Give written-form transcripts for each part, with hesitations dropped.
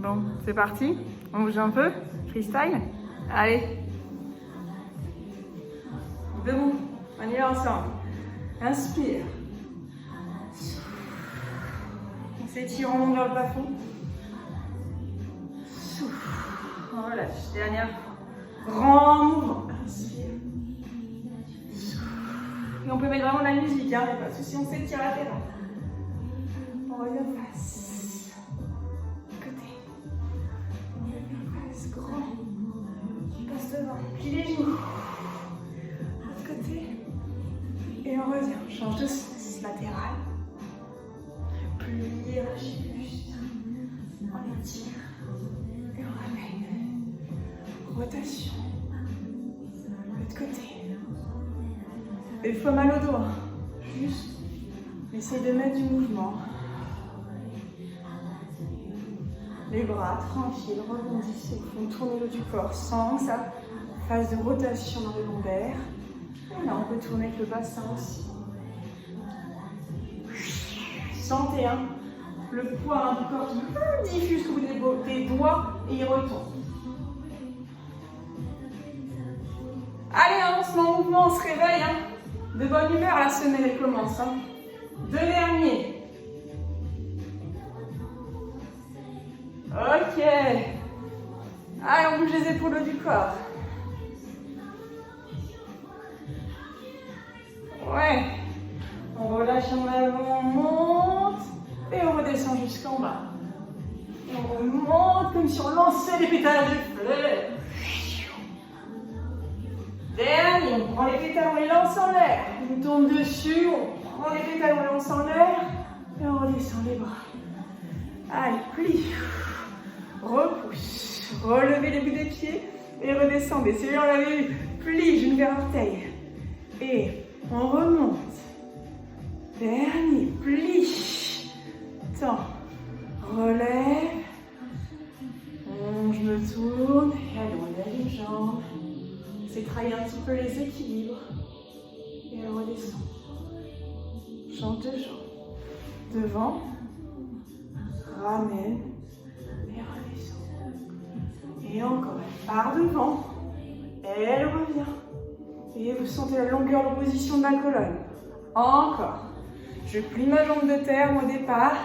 Bon, c'est parti. On bouge un peu. Freestyle. Allez. Debout. On y va ensemble. Inspire. On s'étire en longueur le plafond. Souffle. On relâche. Dernière fois. Grand mouvement. Inspire. Souffle. Et on peut mettre vraiment de la musique, hein, pas de souci, on s'étire latéralement. On revient face. Côté. On revient face. Grand. On passe devant. Plie les genoux. L'autre côté. Et on revient. On change de sens. Latéral. Plie, relâchez juste. On étire. Et on ramène. Rotation. L'autre côté. Des fois mal au dos. Juste. Essaye de mettre du mouvement. Les bras tranquilles, rebondissez au fond, tournez le du corps sans que ça fasse de rotation dans le lombaire. Et là, on peut tourner avec le bassin aussi. Sentez le poids du corps qui diffuse sous des doigts et il retombe. Allez, on se met en mouvement, on se réveille. De bonne humeur, la semaine elle commence. Deux derniers. Ok. Allez, on bouge les épaules du corps. Ouais. On relâche en avant, on monte. Et on redescend jusqu'en bas. Et on remonte comme si on lançait les pétales de fleurs. Dernier, on prend les pétales, on les lance en l'air. On tourne dessus, on prend les pétales, on les lance en l'air. Et on redescend les bras. Allez, plie. Repousse. Relevez les bouts des pieds et redescendez. C'est bien, on l'avait vu. Plie, genou vers orteil. Et on remonte. Dernier, plie. Tends. Relève. Je me tourne. Et allez, on lève les jambes. C'est travailler un petit peu les équilibres. Et on redescend. Change de jambe. Devant. Ramène. Et redescend. Et encore. Elle part devant. Elle revient. Et vous sentez la longueur de position de ma colonne. Encore. Je plie ma jambe de terre au départ.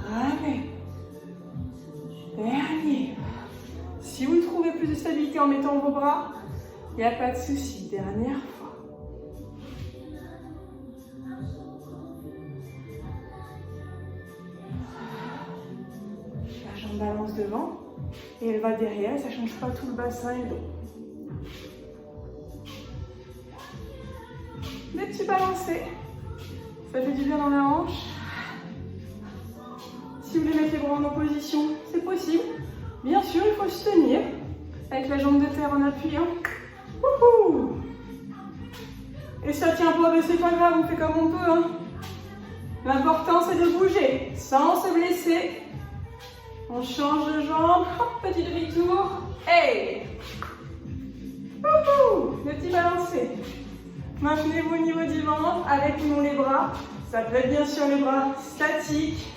Ramène. Dernier. Si vous trouvez plus de stabilité en mettant vos bras, il n'y a pas de souci. Dernière fois. La jambe balance devant et elle va derrière. Ça ne change pas tout le bassin et le dos. Des petits balancés. Ça fait du bien dans la hanche. Si vous voulez mettre les bras en opposition, c'est possible. Bien sûr, il faut se tenir avec la jambe de terre en appuyant. Wouhou! Et ça tient pas, mais c'est pas grave, on fait comme on peut. L'important c'est de bouger sans se blesser. On change de jambe, hop, petit demi-tour. Hey! Wouhou! Le petit balancé. Maintenez-vous au niveau du ventre avec ou non les bras. Ça peut être bien sûr les bras statiques.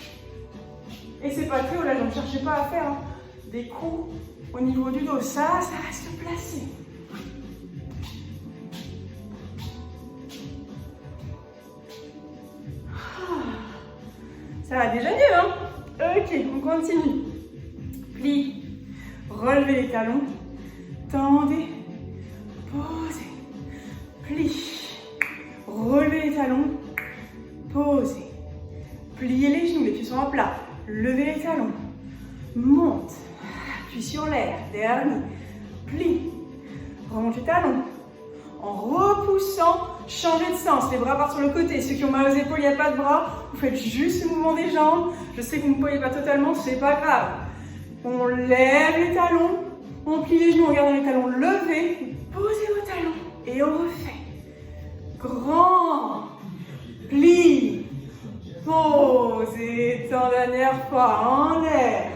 Et c'est pas très haut, là, ne cherchez pas à faire des coups au niveau du dos. Ça reste placé. Ça va déjà mieux, Ok, on continue. Plie. Relevez les talons. Tendez. Posez. Plie. Relevez les talons. Posez. Pliez les genoux, les pieds sont à plat. Levez les talons. Monte. Puis sur l'air. Dernier. Plie. Remonte les talons. En repoussant, changez de sens. Les bras partent sur le côté. Ceux qui ont mal aux épaules, il n'y a pas de bras. Vous faites juste le mouvement des jambes. Je sais que vous ne pouvez pas totalement, c'est pas grave. On lève les talons. On plie les genoux en gardant les talons levés. Posez vos talons. Et on refait. Grand. Plie. Pose. Et tant dernière fois en l'air.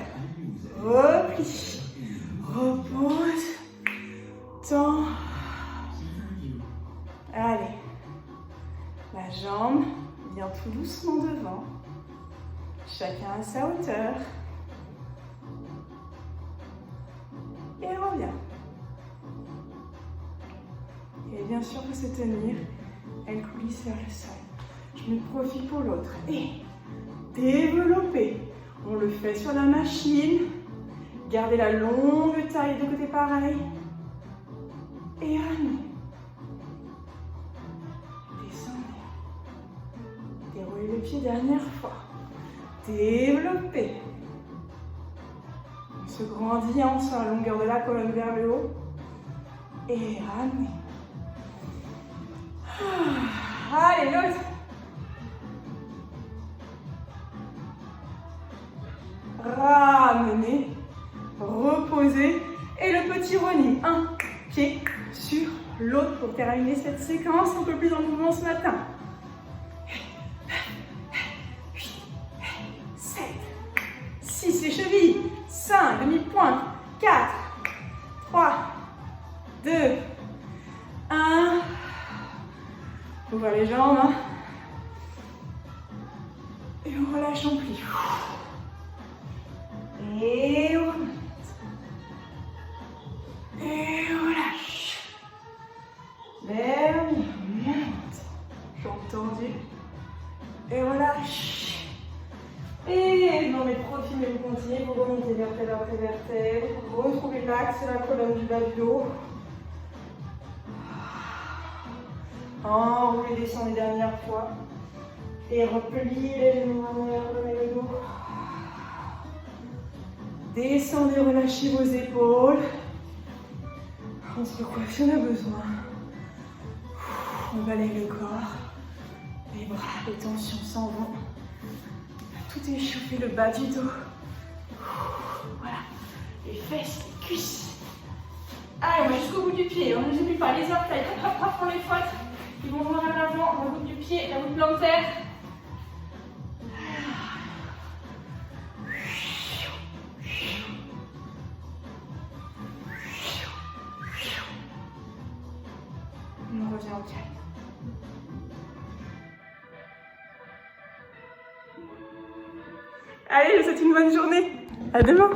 Replie. Repose. Tends. Allez. La jambe tout doucement devant. Chacun à sa hauteur. Et reviens. Et bien sûr, pour se tenir, elle coulisse vers le sol. Je mets profit pour l'autre. Et développer. On le fait sur la machine. Gardez la longue taille de côté pareil. Et ramenez. Descendez. Déroulez le pied dernière fois. Développez. On se grandit en sur la longueur de la colonne vers le haut. Et ramenez. Allez, l'autre. Ramenez. Reposez. Et le petit running. Un pied sur l'autre pour terminer cette séquence un peu plus en mouvement ce matin. 8, 7, 6 les chevilles, 5, demi-pointe, 4, 3, 2, 1. Ouvre les jambes. Et on relâche, on plie. Et on remonte. Et on relâche. Dernier, on monte. Jambes tendues. Et relâche. Et non mais profil, mais vous continuez, vous remontez vertèbre après vertèbre. Retrouvez l'axe, la colonne du bas du dos. Enroulez, descendez dernière fois. Et repliez les genoux en l'air, revenez le dos. Descendez, relâchez vos épaules. On se recoiffe si on a besoin. On balaye le corps. Les bras, les tensions s'en vont. Tout échauffer le bas du dos. Voilà. Les fesses, les cuisses. Allez, on va jusqu'au bout du pied. On n'oublie pas les orteils. Hop, hop, pour les frottes. Ils vont voir à l'avant, le bout du pied, la voûte plantaire. On revient au calme. Allez, je vous souhaite une bonne journée. À demain.